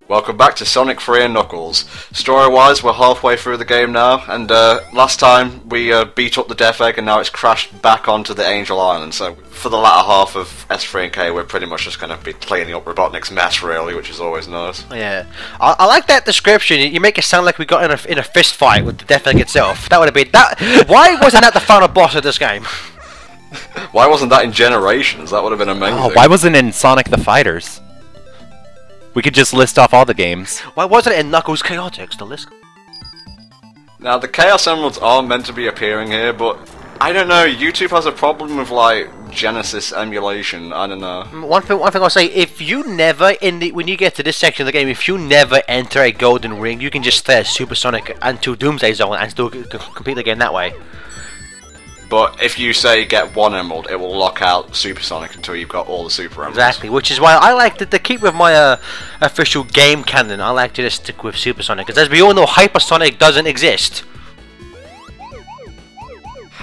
Welcome back to Sonic 3 and Knuckles. Story-wise, we're halfway through the game now, and last time we beat up the Death Egg and now it's crashed back onto the Angel Island, so for the latter half of S3 and K we're pretty much just going to be cleaning up Robotnik's mess, really, which is always nice. Yeah. I like that description. You make it sound like we got in a fist fight with the Death Egg itself. That would have been... that. Why wasn't that the final boss of this game? Why wasn't that in Generations? That would have been amazing. Oh, why wasn't it in Sonic the Fighters? We could just list off all the games. Why wasn't it in Knuckles Chaotix, the list? Now, the Chaos Emeralds are meant to be appearing here, but I don't know, YouTube has a problem with, like, Genesis emulation, I don't know. One thing I'll say, if you never, when you get to this section of the game, if you never enter a golden ring, you can just stay at Super Sonic until Doomsday Zone and still complete the game that way. But if you say get one emerald, it will lock out Super Sonic until you've got all the Super Emeralds. Exactly, which is why I like to keep with my official game canon. I like to just stick with Super Sonic, because as we all know, Hypersonic doesn't exist.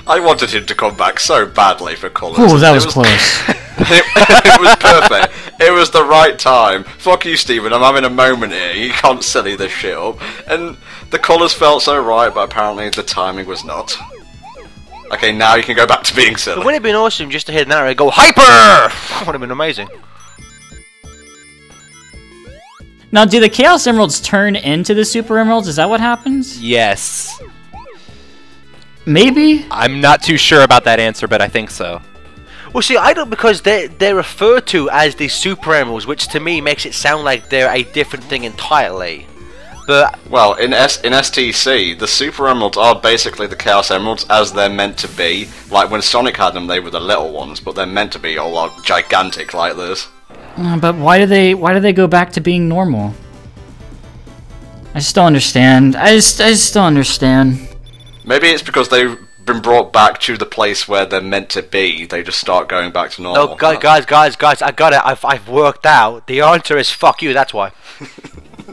I wanted him to come back so badly for colours. Oh, that was close. It was perfect. It was the right time. Fuck you, Steven, I'm having a moment here. You can't silly this shit up. And the colours felt so right, but apparently the timing was not. Okay, now you can go back to being silly. It would have been awesome just to hit an arrow and go Hyper! That would have been amazing. Now, do the Chaos Emeralds turn into the Super Emeralds? Is that what happens? Yes. Maybe? I'm not too sure about that answer, but I think so. Well, see, I don't, because they're referred to as the Super Emeralds, which to me makes it sound like they're a different thing entirely. But well, in STC, the Super Emeralds are basically the Chaos Emeralds as they're meant to be. Like when Sonic had them, they were the little ones, but they're meant to be all gigantic like this. But why do they go back to being normal? I just don't understand. I just don't understand. Maybe it's because they've been brought back to the place where they're meant to be. They just start going back to normal. No, guys, I got it. I've worked out. The answer is fuck you. That's why.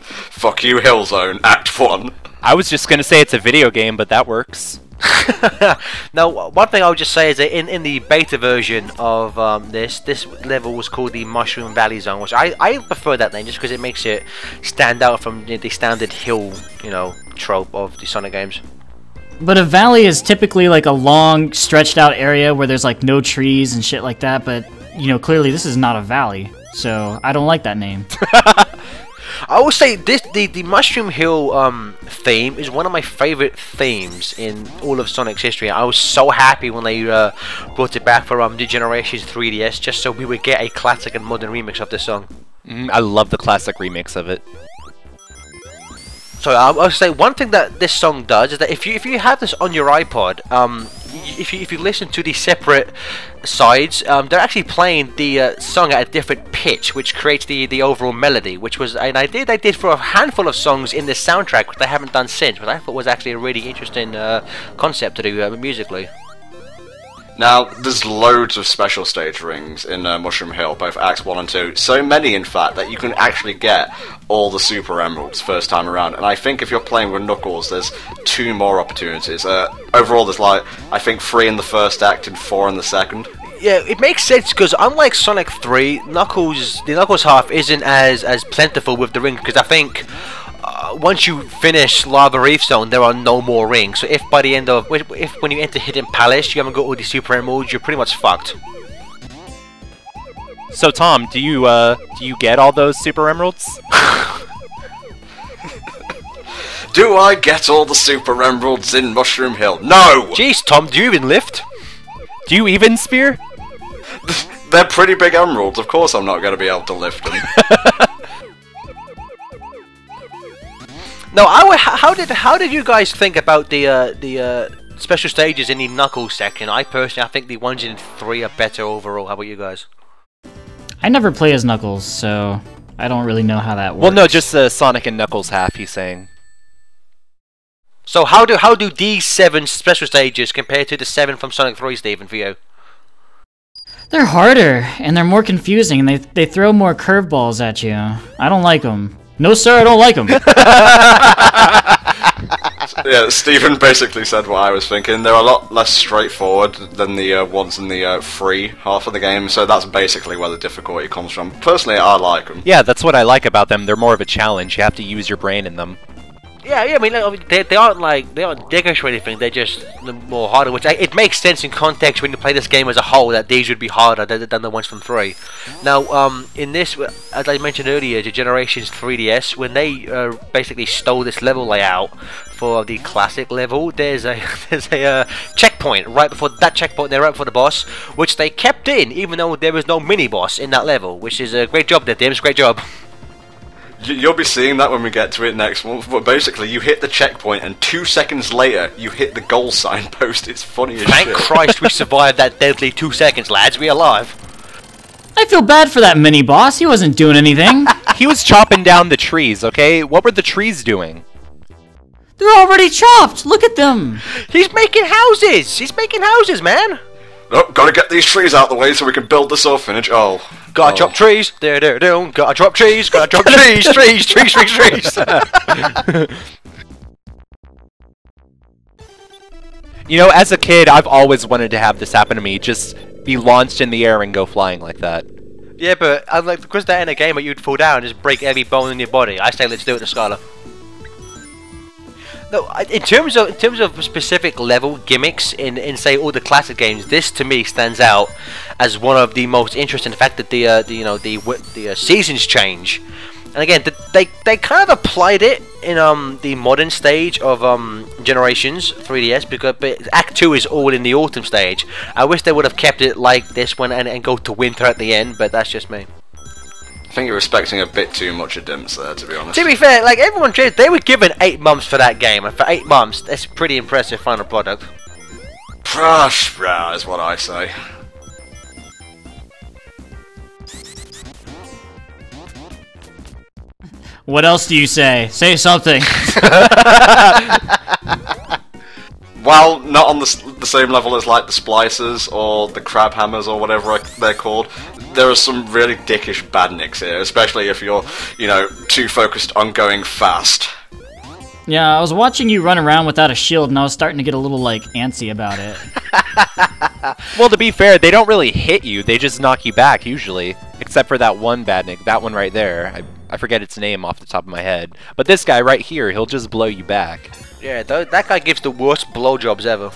Fuck you, Hillzone, Act 1. I was just gonna say it's a video game, but that works. Now, one thing I would just say is that in the beta version of this level was called the Mushroom Valley Zone, which I prefer that name just because it makes it stand out from the standard hill, trope of the Sonic games. But a valley is typically like a long, stretched out area where there's like no trees and shit like that, but, clearly this is not a valley, so I don't like that name. I will say the Mushroom Hill theme is one of my favorite themes in all of Sonic's history. I was so happy when they brought it back for the Generations 3DS, just so we would get a classic and modern remix of this song. I love the classic remix of it. So I'll say one thing that this song does is that if you have this on your iPod, if you listen to the separate sides, they're actually playing the song at a different pitch, which creates the overall melody, which was an idea they did for a handful of songs in this soundtrack, which they haven't done since, but I thought was actually a really interesting concept to do musically. Now, there's loads of special stage rings in Mushroom Hill, both Acts 1 and 2. So many, in fact, that you can actually get all the Super Emeralds first time around. And I think if you're playing with Knuckles, there's 2 more opportunities. Overall, there's I think 3 in the first act and 4 in the second. Yeah, it makes sense, because unlike Sonic 3, the Knuckles half isn't as plentiful with the rings, because I think once you finish Lava Reef Zone, there are no more rings. So if by the end of when you enter Hidden Palace, you haven't got all the Super Emeralds, you're pretty much fucked. So Tom, do you get all those Super Emeralds? Do I get all the Super Emeralds in Mushroom Hill? No! Jeez, Tom, do you even lift? Do you even spear? They're pretty big emeralds, of course I'm not going to be able to lift them. No, how did you guys think about the special stages in the Knuckles section? I think the ones in 3 are better overall. How about you guys? I never play as Knuckles, so I don't really know how that works. Well, no, just Sonic and Knuckles half, he's saying. So how do these 7 special stages compare to the 7 from Sonic 3, Steven, for you? They're harder, and they're more confusing, and they throw more curveballs at you. I don't like them. No, sir, I don't like them. Yeah, Stephen basically said what I was thinking. They're a lot less straightforward than the ones in the free half of the game, so that's basically where the difficulty comes from. Personally, I like them. Yeah, that's what I like about them. They're more of a challenge. You have to use your brain in them. Yeah, I mean, they aren't dickish or anything. They're just more harder, which it makes sense in context when you play this game as a whole that these would be harder than the ones from 3. Now, in this, as I mentioned earlier, the Generations 3DS, when they basically stole this level layout for the classic level, there's a checkpoint right before that checkpoint. They're right before the boss, which they kept in, even though there was no mini boss in that level, which is a great job there, Dims. Great job. You'll be seeing that when we get to it next month, but basically you hit the checkpoint and 2 seconds later you hit the goal signpost. It's funny as shit. Thank Christ we survived that deadly 2 seconds, lads. We're alive. I feel bad for that mini-boss. He wasn't doing anything. He was chopping down the trees, okay? What were the trees doing? They're already chopped. Look at them. He's making houses. He's making houses, man. Oh, gotta get these trees out of the way so we can build this orphanage. Gotta drop trees. There, down. Gotta drop trees. Gotta drop trees. Trees. You know, as a kid, I've always wanted to have this happen to me. Just be launched in the air and go flying like that. Yeah, but because they're in a game where you'd fall down and just break every bone in your body, I say let's do it to Scarlet. No, in terms of specific level gimmicks in say all the classic games, this to me stands out as one of the most interesting. The fact that the seasons change, and again they kind of applied it in the modern stage of Generations 3DS, but Act 2 is all in the autumn stage. I wish they would have kept it like this one and go to winter at the end, but that's just me. I think you're expecting a bit too much of Dimps there, to be honest. To be fair, like everyone, they were given 8 months for that game, and for 8 months, that's a pretty impressive final product. Brah is what I say. What else do you say? Say something. While not on the same level as like the Splicers or the Crab Hammers or whatever they're called, there are some really dickish badniks here, especially if you're, too focused on going fast. Yeah, I was watching you run around without a shield, and I was starting to get a little, antsy about it. Well, to be fair, they don't really hit you, they just knock you back, usually. Except for that one badnik, that one right there. I forget its name off the top of my head. But this guy right here, he'll just blow you back. Yeah, that guy gives the worst blowjobs ever.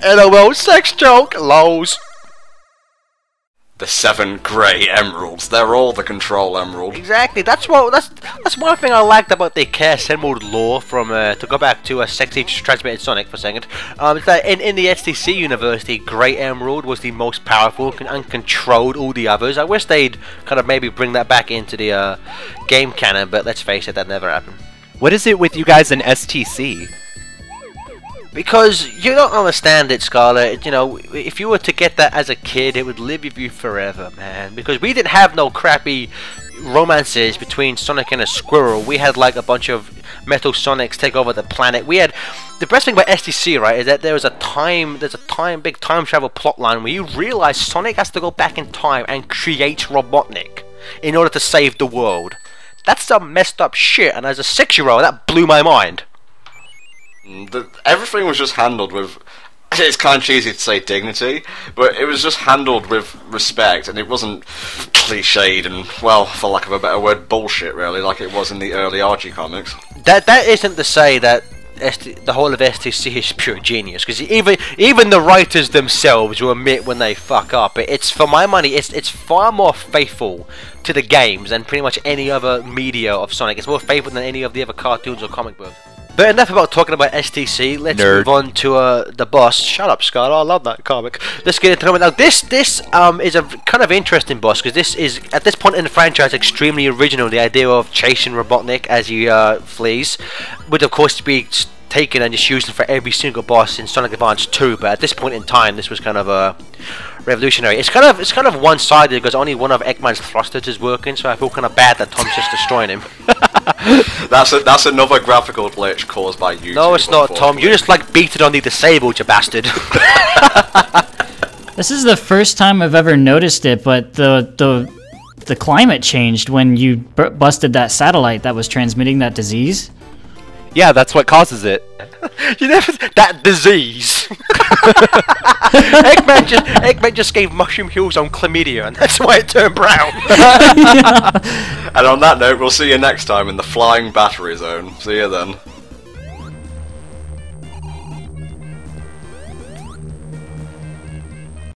LOL, sex joke, lols. The 7 grey emeralds. They're all the control emerald. Exactly. That's one thing I liked about the Chaos Emerald lore from to go back to a sexy transmitted Sonic for a second. It's that in the STC universe, the Grey Emerald was the most powerful and controlled all the others. I wish they'd kind of maybe bring that back into the game canon, but let's face it, that never happened. What is it with you guys in STC? Because you don't understand it, Scarlet. If you were to get that as a kid, it would live with you forever, man. Because we didn't have no crappy romances between Sonic and a squirrel. We had like a bunch of Metal Sonics take over the planet. We had the best thing about STC, right, is that there's a big time travel plot line where you realize Sonic has to go back in time and create Robotnik in order to save the world. That's some messed up shit, and as a 6-year-old, that blew my mind. Everything was just handled with, it's kind of cheesy to say dignity, but it was just handled with respect, and it wasn't cliched and, well, for lack of a better word, bullshit, really, like it was in the early Archie comics. That isn't to say that the whole of STC is pure genius, because even the writers themselves will admit when they fuck up. It's, for my money, it's far more faithful to the games than pretty much any other media of Sonic. It's more faithful than any of the other cartoons or comic books. But enough about talking about STC. Let's move on to the boss. Shut up, Scott. I love that comic. Let's get into it now. This is a kind of interesting boss, because this is, at this point in the franchise, extremely original. The idea of chasing Robotnik as he flees would, of course, be taken and just used for every single boss in Sonic Advance 2. But at this point in time, this was kind of revolutionary. It's kind of one-sided because only one of Eggman's thrusters is working, so I feel kind of bad that Tom's just destroying him. That's another graphical glitch caused by YouTube. No, it's not, Tom. You just beat it on the disabled, you bastard. This is the first time I've ever noticed it, but the climate changed when you busted that satellite that was transmitting that disease. Yeah, that's what causes it. You never that disease. Eggman just gave mushroom heals on chlamydia, and that's why it turned brown. And on that note, we'll see you next time in the Flying Battery Zone. See you then.